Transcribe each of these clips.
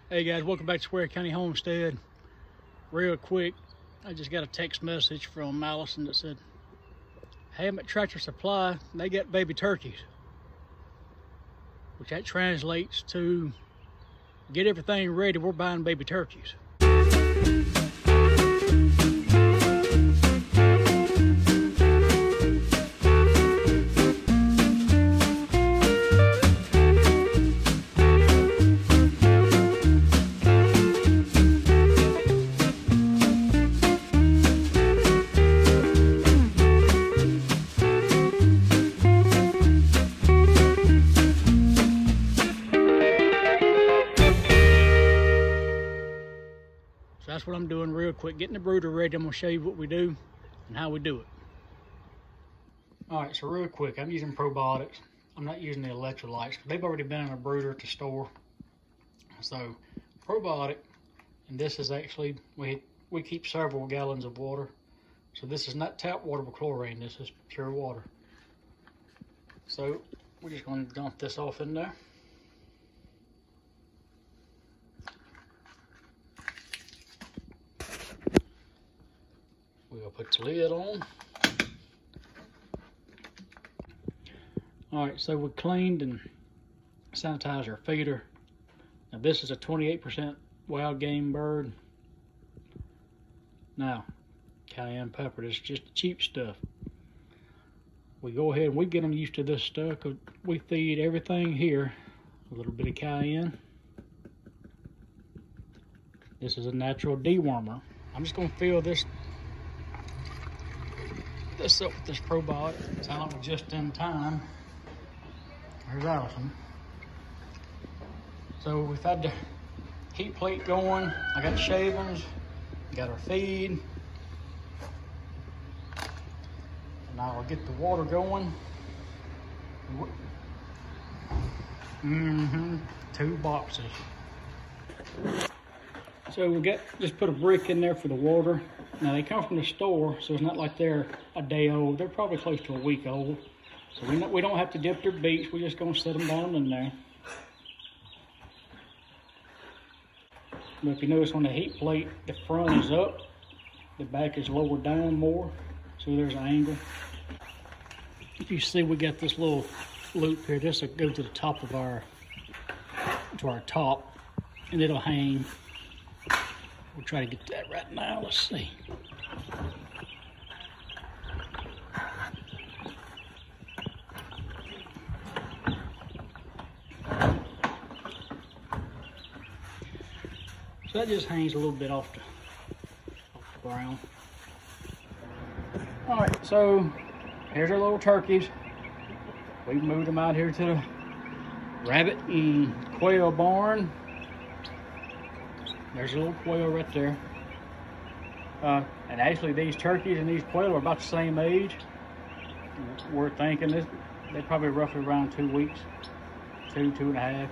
Hey guys, welcome back to Square County Homestead. Real quick, I just got a text message from Allison that said, "Hey, I'm at Tractor Supply, and they got baby turkeys." Which that translates to, get everything ready, we're buying baby turkeys. So that's what I'm doing real quick, getting the brooder ready. I'm gonna show you what we do and how we do it. All right, so real quick, I'm using probiotics. I'm not using the electrolytes. They've already been in a brooder at the store. So probiotic, and this is actually, we keep several gallons of water. So this is not tap water with chlorine, this is pure water. So we're just gonna dump this off in there. We'll put the lid on. All right, so we cleaned and sanitized our feeder. Now this is a 28% wild game bird. Now, cayenne pepper, this is just cheap stuff. We go ahead and we get them used to this stuff. We feed everything here a little bit of cayenne. This is a natural dewormer. I'm just gonna fill this up with this probiotic. Sound like just in time. There's Allison. So we've had the heat plate going. I got the shavings, got our feed. And now I'll get the water going. 2 boxes. So we just put a brick in there for the water. Now they come from the store, so it's not like they're a day old. They're probably close to a week old. So we don't have to dip their beaks. We're just gonna set them down in there. But if you notice on the heat plate, the front is up, the back is lower down more, so there's an angle. If you see, we got this little loop here. This will go to the top of our top, and it'll hang. We'll try to get that right now. Let's see. So that just hangs a little bit off the ground. All right, so here's our little turkeys. We've moved them out here to the rabbit and quail barn. There's a little quail right there. And actually these turkeys and these quail are about the same age. We're thinking they're probably roughly around 2 weeks, 2.5.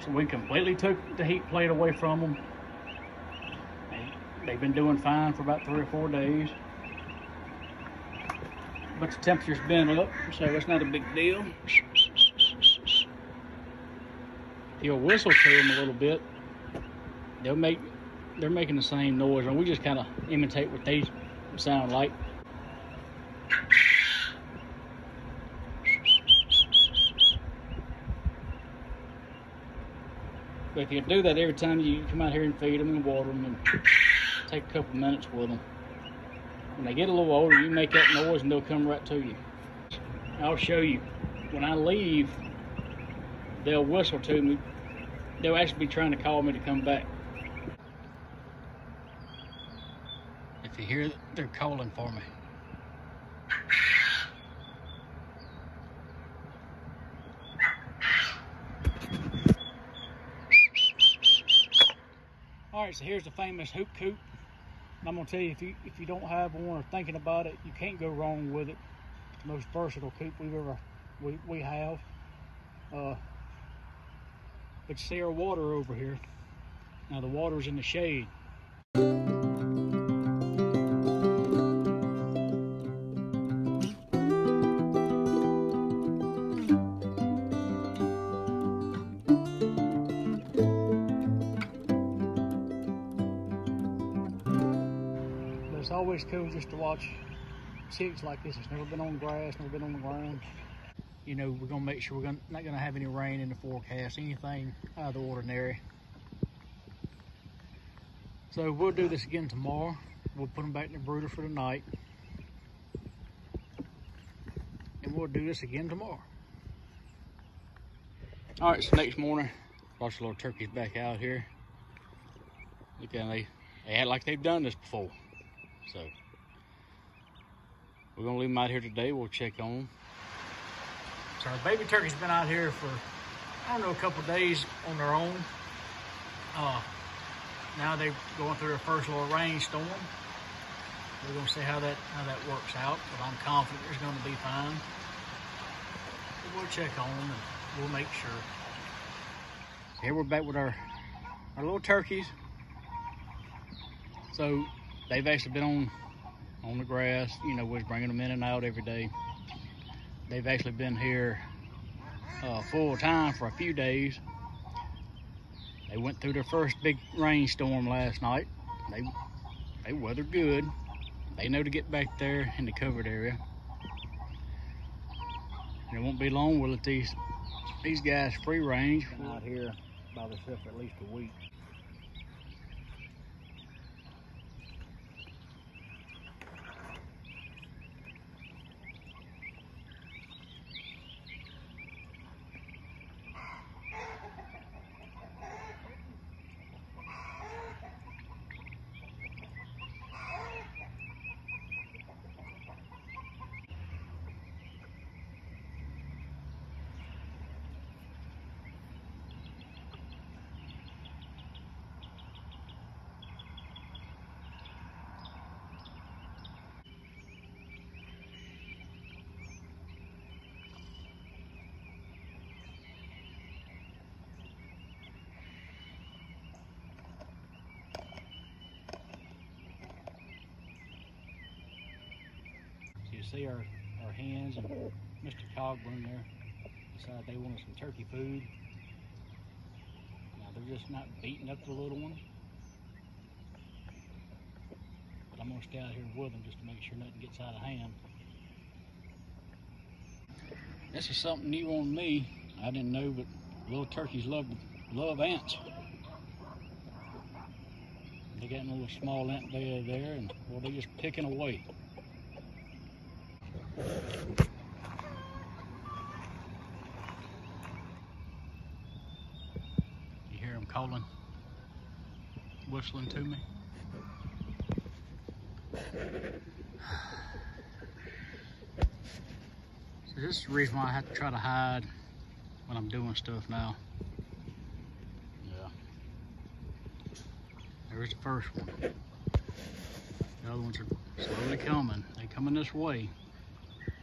So we completely took the heat plate away from them. They've been doing fine for about 3 or 4 days. But the temperature's been up, so it's not a big deal. You'll whistle to them a little bit. They're making the same noise, and we just kind of imitate what they sound like. But if you do that every time you come out here and feed them and water them and take a couple minutes with them, when they get a little older, you make that noise and they'll come right to you. I'll show you. When I leave, they'll whistle to me. They'll actually be trying to call me to come back. If you hear, they're calling for me. All right, so here's the famous hoop coop. I'm gonna tell you, if you don't have one or thinking about it, you can't go wrong with it. It's the most versatile coop we have. But you see our water over here. Now the water's in the shade. It's always cool just to watch chicks like this. It's never been on grass, never been on the ground. You know, we're gonna make sure we're not gonna have any rain in the forecast, anything out of the ordinary. So we'll do this again tomorrow. We'll put them back in the brooder for the night. And we'll do this again tomorrow. All right, so next morning, watch the little turkeys back out here. Look at them, they act like they've done this before. So we're gonna leave them out here today. We'll check on them. So our baby turkey's been out here for, I don't know, a couple days on their own. Now they're going through their first little rainstorm. We're gonna see how that works out, but I'm confident it's gonna be fine. But we'll check on them and we'll make sure. So here we're back with our little turkeys. So they've actually been on the grass. You know, we're bringing them in and out every day. They've actually been here full time for a few days. They went through their first big rainstorm last night. They weathered good. They know to get back there in the covered area. And it won't be long, we'll let these guys free range. Been out here by themselves for at least a week. You see our hens and Mr. Cogburn there decided they wanted some turkey food. Now they're just not beating up the little one, but I'm gonna stay out here with them just to make sure nothing gets out of hand. This is something new on me. I didn't know, but little turkeys love ants. They got a little small ant bed there, and well, they're just picking away. You hear them calling, whistling to me. So this is the reason why I have to try to hide when I'm doing stuff now. Yeah. There's the first one. The other ones are slowly coming. They're coming this way.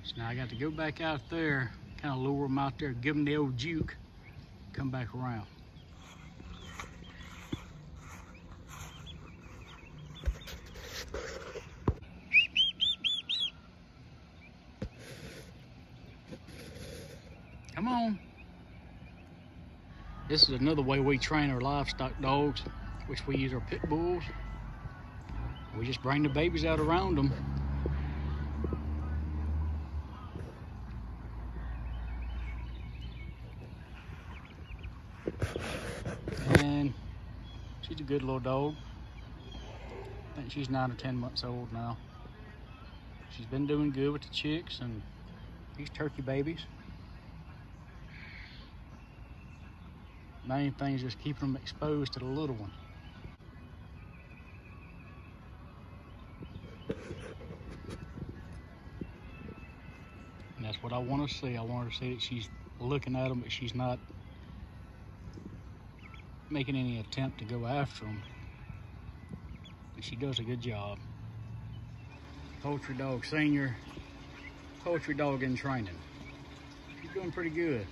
So now I got to go back out there, kind of lure them out there, give them the old juke, come back around. Come on. This is another way we train our livestock dogs, which we use our pit bulls. We just bring the babies out around them. And she's a good little dog. I think she's 9 or 10 months old now. She's been doing good with the chicks and these turkey babies. Main thing is just keeping them exposed to the little one. And that's what I want to see. I want her to see that she's looking at them, but she's not making any attempt to go after them. And she does a good job. Poultry dog senior, poultry dog in training. She's doing pretty good.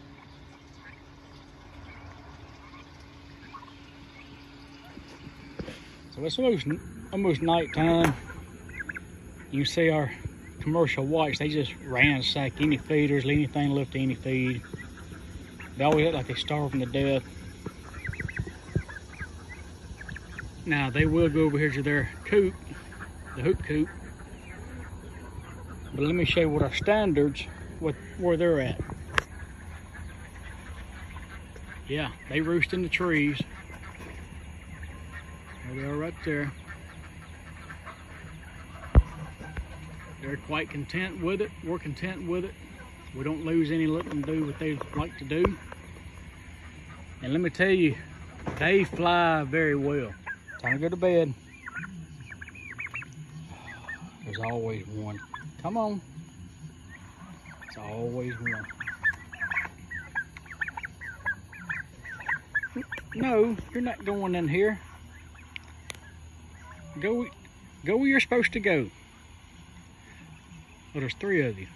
So it's almost nighttime. You can see our commercial whites, they just ransack any feeders, anything left to any feed. They always look like they're starving to death. Now they will go over here to their coop the hoop coop. But let me show you what our standards, where they're at. Yeah, they roost in the trees. There they are right there. They're quite content with it. We're content with it. We don't lose any letting them do what they like to do. And let me tell you, they fly very well. Time to go to bed. There's always one. Come on. It's always one. No, you're not going in here. Go where you're supposed to go. Well, there's 3 of you.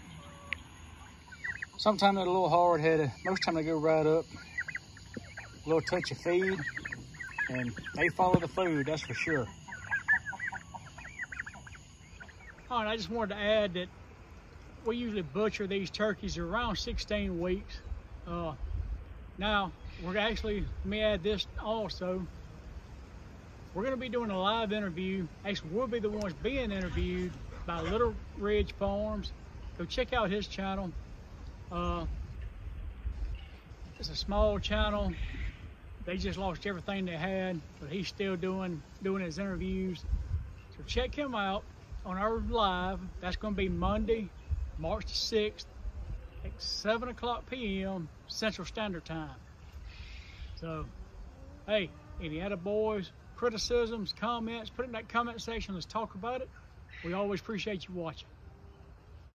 Sometimes they're a little hard-headed. Most time they go right up. A little touch of feed, and they follow the food, that's for sure. All right, I just wanted to add that we usually butcher these turkeys around 16 weeks. Now, we're actually, let me add this also. We're gonna be doing a live interview. Actually, we'll be the ones being interviewed by Little Ridge Farms. Go check out his channel. It's a small channel. They just lost everything they had, but he's still doing his interviews. So check him out on our live. That's going to be Monday, March the 6th at 7 o'clock p.m. Central Standard Time. So, hey, any attaboys, criticisms, comments, put it in that comment section. Let's talk about it. We always appreciate you watching.